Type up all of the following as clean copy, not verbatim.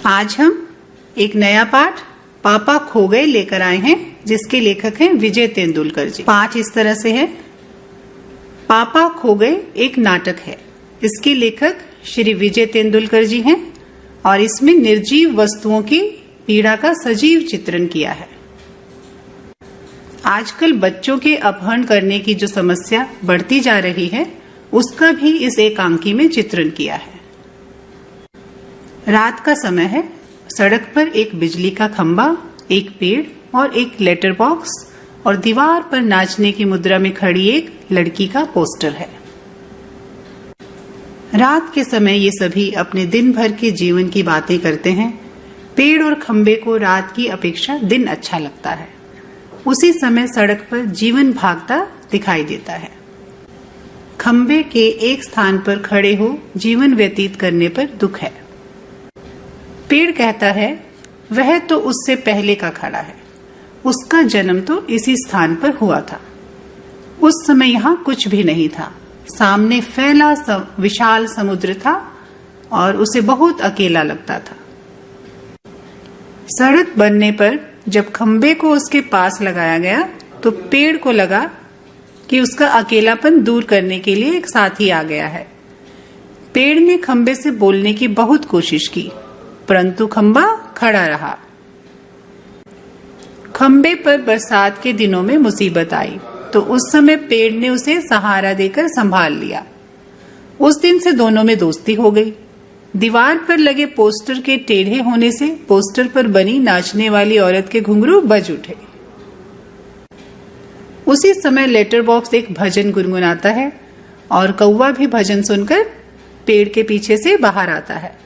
आज हम एक नया पाठ पापा खो गए लेकर आए हैं, जिसके लेखक हैं विजय तेंदुलकर जी। पाठ इस तरह से है। पापा खो गए एक नाटक है। इसके लेखक श्री विजय तेंदुलकर जी हैं और इसमें निर्जीव वस्तुओं की पीड़ा का सजीव चित्रण किया है। आजकल बच्चों के अपहरण करने की जो समस्या बढ़ती जा रही है, उसका भी इस एकांकी में चित्रण किया है। रात का समय है। सड़क पर एक बिजली का खंभा, एक पेड़ और एक लेटर बॉक्स और दीवार पर नाचने की मुद्रा में खड़ी एक लड़की का पोस्टर है। रात के समय ये सभी अपने दिन भर के जीवन की बातें करते हैं। पेड़ और खंबे को रात की अपेक्षा दिन अच्छा लगता है। उसी समय सड़क पर जीवन भागता दिखाई देता है। खंबे के एक स्थान पर खड़े हो जीवन व्यतीत करने पर दुख है। पेड़ कहता है वह तो उससे पहले का खड़ा है, उसका जन्म तो इसी स्थान पर हुआ था। उस समय यहाँ कुछ भी नहीं था। सामने फैला विशाल समुद्र था और उसे बहुत अकेला लगता था। सड़क बनने पर जब खंबे को उसके पास लगाया गया तो पेड़ को लगा कि उसका अकेलापन दूर करने के लिए एक साथी आ गया है। पेड़ ने खंबे से बोलने की बहुत कोशिश की, परंतु खंबा खड़ा रहा। खंबे पर बरसात के दिनों में मुसीबत आई तो उस समय पेड़ ने उसे सहारा देकर संभाल लिया। उस दिन से दोनों में दोस्ती हो गई। दीवार पर लगे पोस्टर के टेढ़े होने से पोस्टर पर बनी नाचने वाली औरत के घुंघरू बज उठे। उसी समय लेटर बॉक्स एक भजन गुनगुनाता है और कौवा भी भजन सुनकर पेड़ के पीछे से बाहर आता है।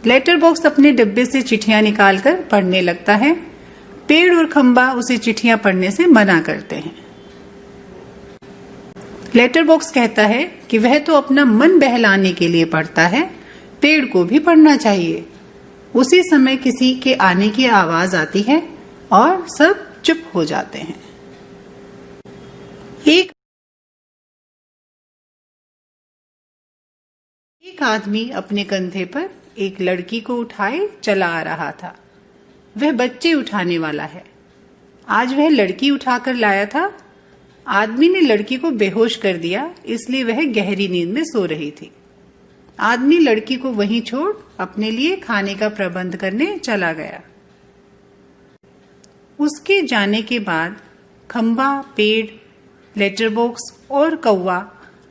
लेटर बॉक्स अपने डिब्बे से चिट्ठियां निकालकर पढ़ने लगता है। पेड़ और खंबा उसे चिट्ठियां पढ़ने से मना करते हैं। लेटर बॉक्स कहता है कि वह तो अपना मन बहलाने के लिए पढ़ता है, पेड़ को भी पढ़ना चाहिए। उसी समय किसी के आने की आवाज आती है और सब चुप हो जाते हैं। एक आदमी अपने कंधे पर एक लड़की को उठाए चला आ रहा था। वह बच्चे उठाने वाला है। आज वह लड़की उठाकर लाया था। आदमी ने लड़की को बेहोश कर दिया, इसलिए वह गहरी नींद में सो रही थी। आदमी लड़की को वहीं छोड़ अपने लिए खाने का प्रबंध करने चला गया। उसके जाने के बाद खंबा, पेड़, लेटर बॉक्स और कौवा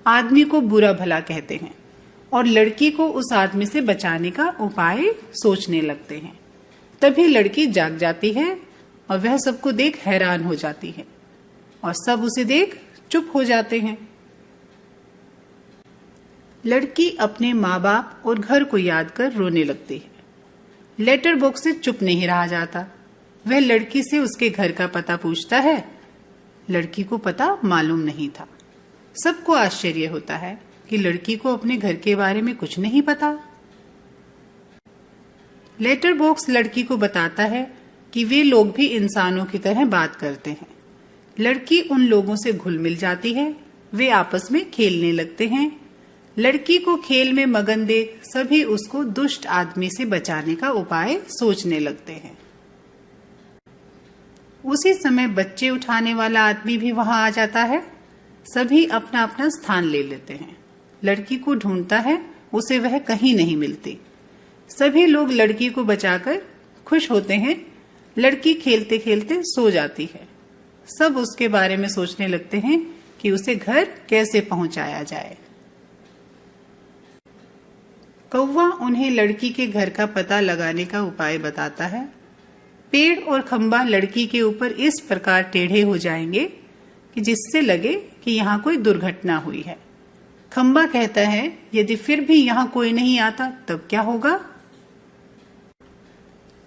आदमी को बुरा भला कहते हैं और लड़की को उस आदमी से बचाने का उपाय सोचने लगते हैं। तभी लड़की जाग जाती है और वह सबको देख हैरान हो जाती है और सब उसे देख चुप हो जाते हैं। लड़की अपने माँ बाप और घर को याद कर रोने लगती है। लेटर बॉक्स से चुप नहीं रहा जाता। वह लड़की से उसके घर का पता पूछता है। लड़की को पता मालूम नहीं था। सबको आश्चर्य होता है कि लड़की को अपने घर के बारे में कुछ नहीं पता। लेटर बॉक्स लड़की को बताता है कि वे लोग भी इंसानों की तरह बात करते हैं। लड़की उन लोगों से घुल मिल जाती है। वे आपस में खेलने लगते हैं। लड़की को खेल में मगन देख सभी उसको दुष्ट आदमी से बचाने का उपाय सोचने लगते हैं। उसी समय बच्चे उठाने वाला आदमी भी वहां आ जाता है। सभी अपना अपना स्थान ले लेते हैं। लड़की को ढूंढता है, उसे वह कहीं नहीं मिलती। सभी लोग लड़की को बचाकर खुश होते हैं। लड़की खेलते खेलते सो जाती है। सब उसके बारे में सोचने लगते हैं कि उसे घर कैसे पहुंचाया जाए। कौवा उन्हें लड़की के घर का पता लगाने का उपाय बताता है। पेड़ और खंबा लड़की के ऊपर इस प्रकार टेढ़े हो जाएंगे कि जिससे लगे कि यहाँ कोई दुर्घटना हुई है। खंबा कहता है यदि फिर भी यहाँ कोई नहीं आता तब क्या होगा।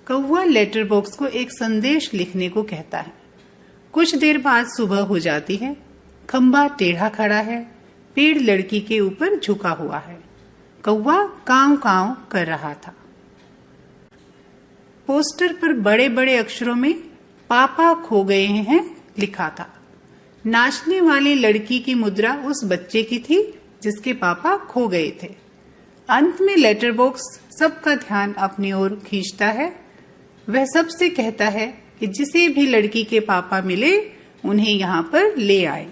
कौवा लेटर बॉक्स को एक संदेश लिखने को कहता है। कुछ देर बाद सुबह हो जाती है। खंबा टेढ़ा खड़ा है। पेड़ लड़की के ऊपर झुका हुआ है। कौवा कांव कांव कर रहा था। पोस्टर पर बड़े बड़े अक्षरों में पापा खो गए हैं लिखा था। नाचने वाली लड़की की मुद्रा उस बच्चे की थी जिसके पापा खो गए थे। अंत में लेटर बॉक्स सबका ध्यान अपनी ओर खींचता है। वह सबसे कहता है कि जिसे भी लड़की के पापा मिले उन्हें यहाँ पर ले आए।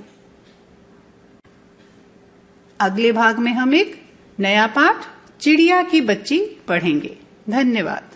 अगले भाग में हम एक नया पाठ चिड़िया की बच्ची पढ़ेंगे। धन्यवाद।